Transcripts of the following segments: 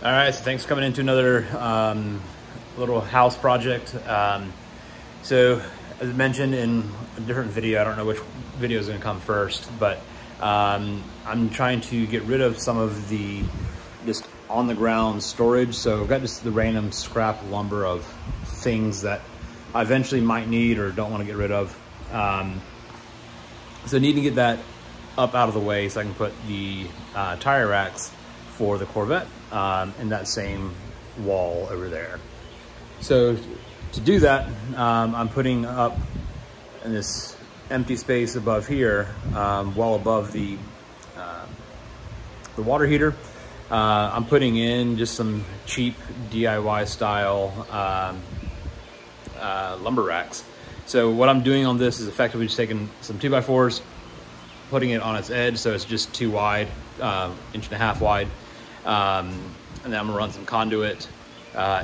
All right, so thanks for coming into another little house project. So as mentioned in a different video, I don't know which video is gonna come first, but I'm trying to get rid of some of the just on the ground storage. So I've got just the random scrap lumber of things that I eventually might need or don't wanna get rid of. So I need to get that up out of the way so I can put the tire racks for the Corvette in that same wall over there. So to do that, I'm putting up in this empty space above here, well above the water heater. I'm putting in just some cheap DIY style lumber racks. So what I'm doing on this is effectively just taking some 2x4s, putting it on its edge so it's just too wide, 1.5 wide. And then I'm gonna run some conduit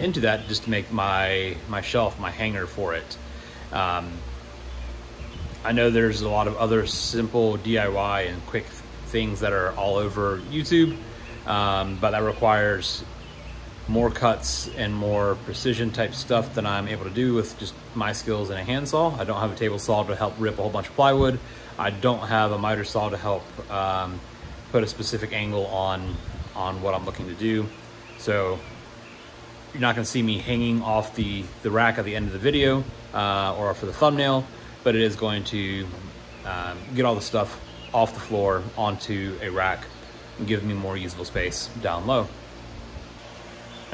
into that just to make my shelf, my hanger for it. I know there's a lot of other simple DIY and quick things that are all over YouTube, but that requires more cuts and more precision type stuff than I'm able to do with just my skills and a handsaw. I don't have a table saw to help rip a whole bunch of plywood. I don't have a miter saw to help put a specific angle on what I'm looking to do. So you're not gonna see me hanging off the rack at the end of the video or for the thumbnail, but it is going to get all the stuff off the floor onto a rack and give me more usable space down low.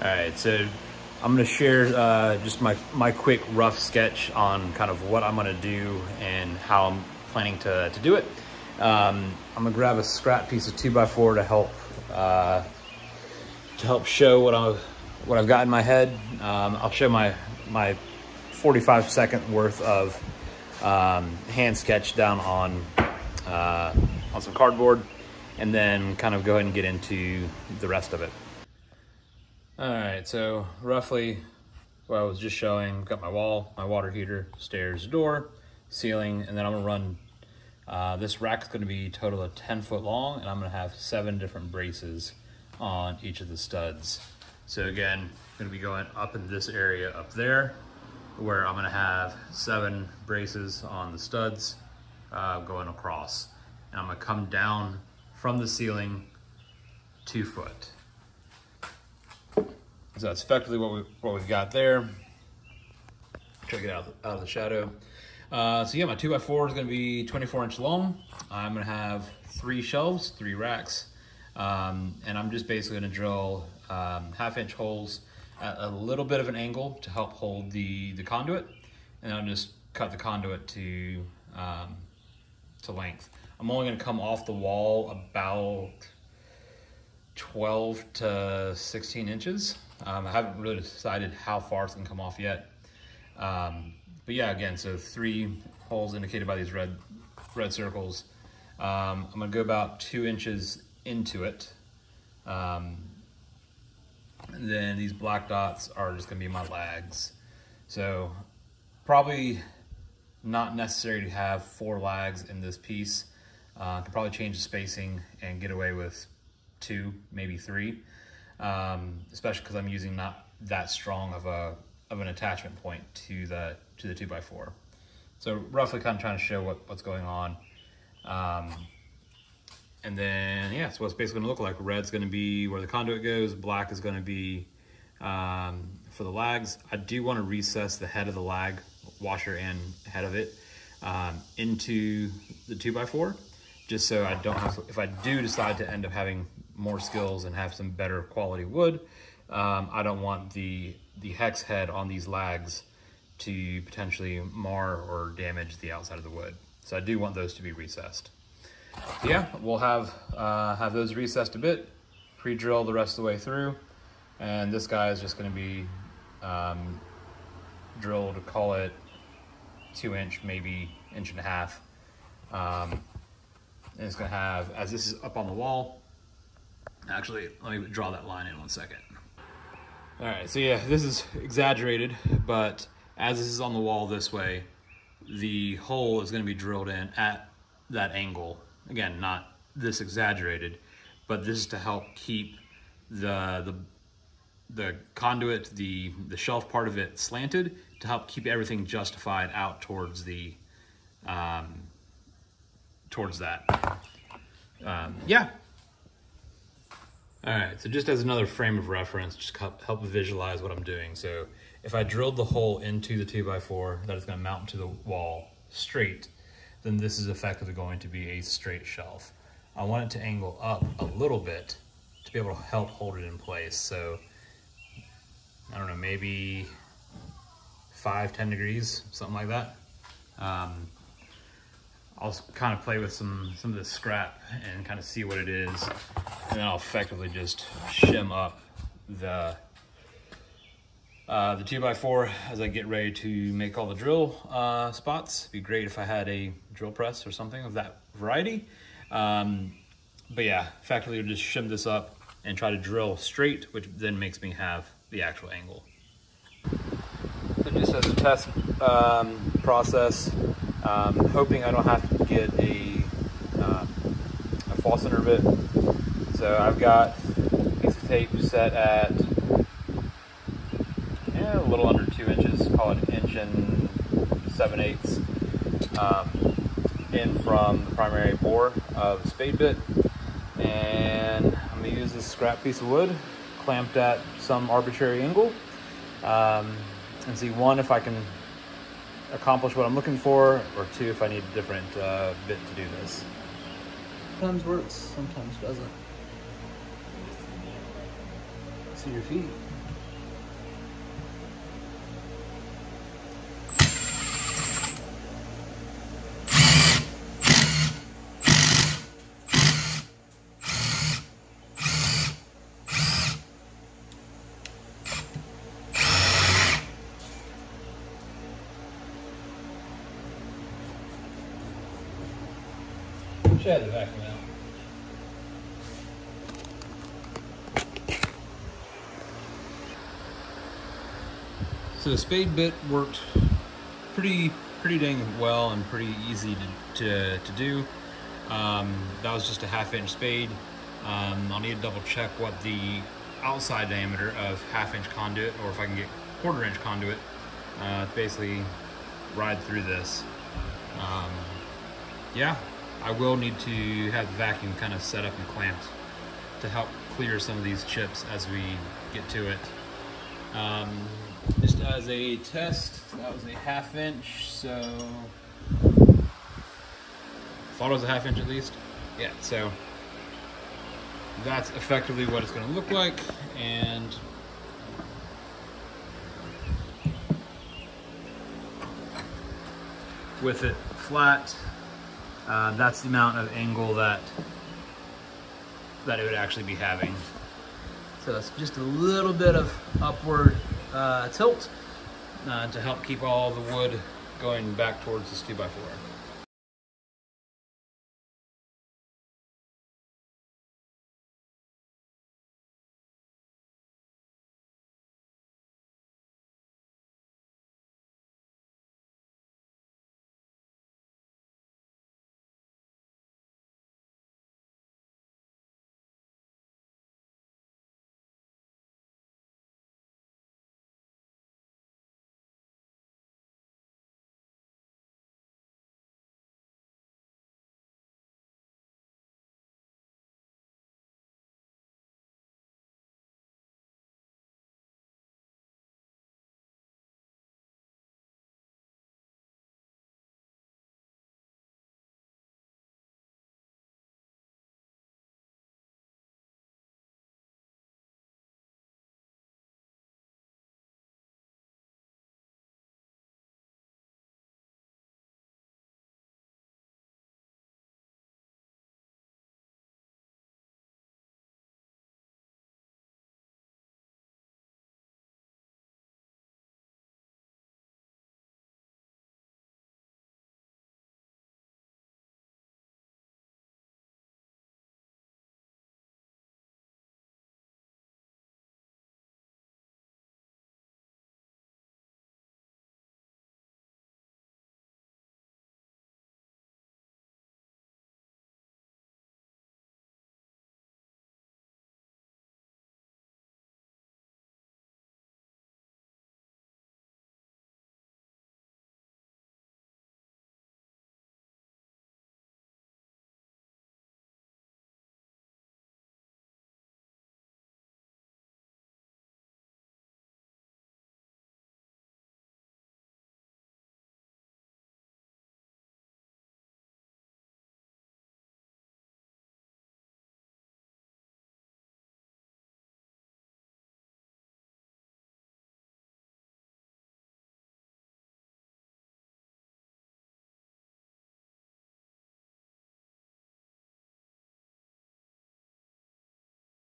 All right, so I'm gonna share just my quick rough sketch on kind of what I'm gonna do and how I'm planning to do it. I'm gonna grab a scrap piece of 2x4 to help show what I've got in my head. I'll show my 45-second worth of hand sketch down on some cardboard, and then kind of go ahead and get into the rest of it. All right, so roughly what I was just showing, got my wall, my water heater, stairs, door, ceiling, and then I'm gonna run, this rack is gonna be a total of 10 foot long, and I'm gonna have 7 different braces on each of the studs. So again, I'm gonna be going up in this area up there, where I'm gonna have 7 braces on the studs going across. And I'm gonna come down from the ceiling 2 foot. So that's effectively what we've got there. Try to get out of the shadow. So yeah, my 2x4 is gonna be 24-inch long. I'm gonna have 3 shelves, 3 racks. And I'm just basically gonna drill 1/2-inch holes at a little bit of an angle to help hold the conduit. And then I'll just cut the conduit to length. I'm only gonna come off the wall about 12 to 16 inches. I haven't really decided how far it's gonna come off yet. But yeah, again, so 3 holes indicated by these red circles. I'm gonna go about 2 inches into it. And then these black dots are just gonna be my lags. So probably not necessary to have 4 lags in this piece. Could probably change the spacing and get away with 2, maybe 3. Especially because I'm using not that strong of an attachment point to the 2x4. So roughly kind of trying to show what's going on. And then, yeah, so what's basically gonna look like. Red's gonna be where the conduit goes, black is gonna be for the lags. I do wanna recess the head of the lag, washer and head of it, into the 2x4, just so I don't have to, if I do decide to end up having more skills and have some better quality wood, I don't want the hex head on these lags to potentially mar or damage the outside of the wood. So I do want those to be recessed. So yeah, we'll have those recessed a bit, pre-drill the rest of the way through, and this guy is just going to be drilled, call it 2-inch, maybe 1.5 inch. And it's going to have, as this is up on the wall, actually, let me draw that line in 1 second. All right, so yeah, this is exaggerated, but as this is on the wall this way, the hole is going to be drilled in at that angle. Again, not this exaggerated, but this is to help keep the the conduit, the shelf part of it slanted to help keep everything justified out towards the towards that. Yeah. All right, so just as another frame of reference, just help visualize what I'm doing. So if I drilled the hole into the 2x4 that is going to mount to the wall straight, then this is effectively going to be a straight shelf. I want it to angle up a little bit to be able to help hold it in place. So I don't know, maybe 5-10 degrees, something like that. I'll kind of play with some of this scrap and kind of see what it is, and then I'll effectively just shim up the 2x4 as I get ready to make all the drill spots. It'd be great if I had a drill press or something of that variety. But yeah, effectively just shim this up and try to drill straight, which then makes me have the actual angle. So just as a test process, hoping I don't have to get a fall center bit. So I've got a piece of tape set at a little under 2 inches, call it 1 7/8 inches, in from the primary bore of the spade bit. And I'm going to use this scrap piece of wood clamped at some arbitrary angle, and see, one, if I can accomplish what I'm looking for, or two, if I need a different bit to do this. Sometimes works, sometimes doesn't. See your feet. Should have the vacuum out. So the spade bit worked pretty dang well and pretty easy to do. That was just a 1/2 inch spade. I'll need to double check what the outside diameter of 1/2 inch conduit, or if I can get 1/4 inch conduit, to basically ride through this. Yeah. I will need to have the vacuum kind of set up and clamped to help clear some of these chips as we get to it. Just as a test, that was a 1/2 inch, so thought it was a 1/2 inch at least. Yeah, so that's effectively what it's going to look like. And with it flat, that's the amount of angle that it would actually be having. So it's just a little bit of upward tilt to help keep all the wood going back towards this 2x4.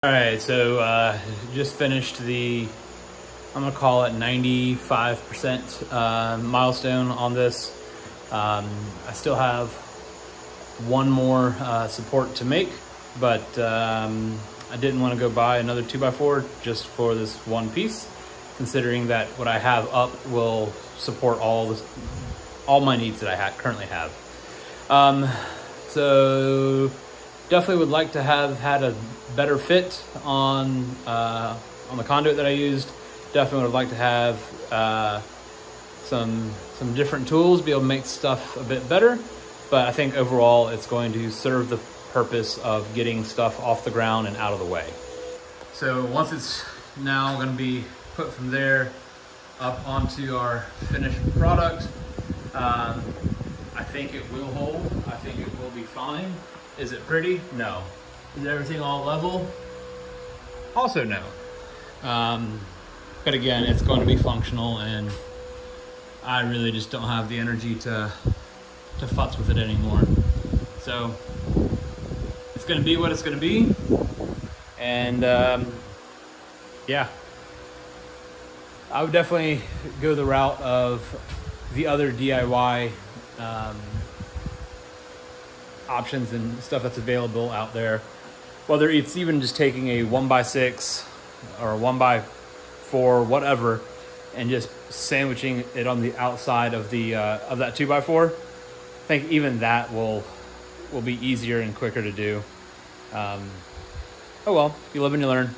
All right, so just finished the, I'm gonna call it 95% milestone on this. I still have one more support to make, but I didn't want to go buy another 2x4 just for this one piece, considering that what I have up will support all my needs that I currently have. So definitely would like to have had a better fit on the conduit that I used. Definitely would like to have some different tools, be able to make stuff a bit better. But I think overall it's going to serve the purpose of getting stuff off the ground and out of the way. So once it's now going to be put from there up onto our finished product, I think it will hold. I think it will be fine. Is it pretty? No. Is everything all level? Also no. But again, it's going to be functional, and I really just don't have the energy to futz with it anymore. So it's going to be what it's going to be. And yeah, I would definitely go the route of the other DIY options and stuff that's available out there, whether it's even just taking a 1x6 or a 1x4, whatever, and just sandwiching it on the outside of the of that 2x4. I think even that will be easier and quicker to do. Oh well, you live and you learn.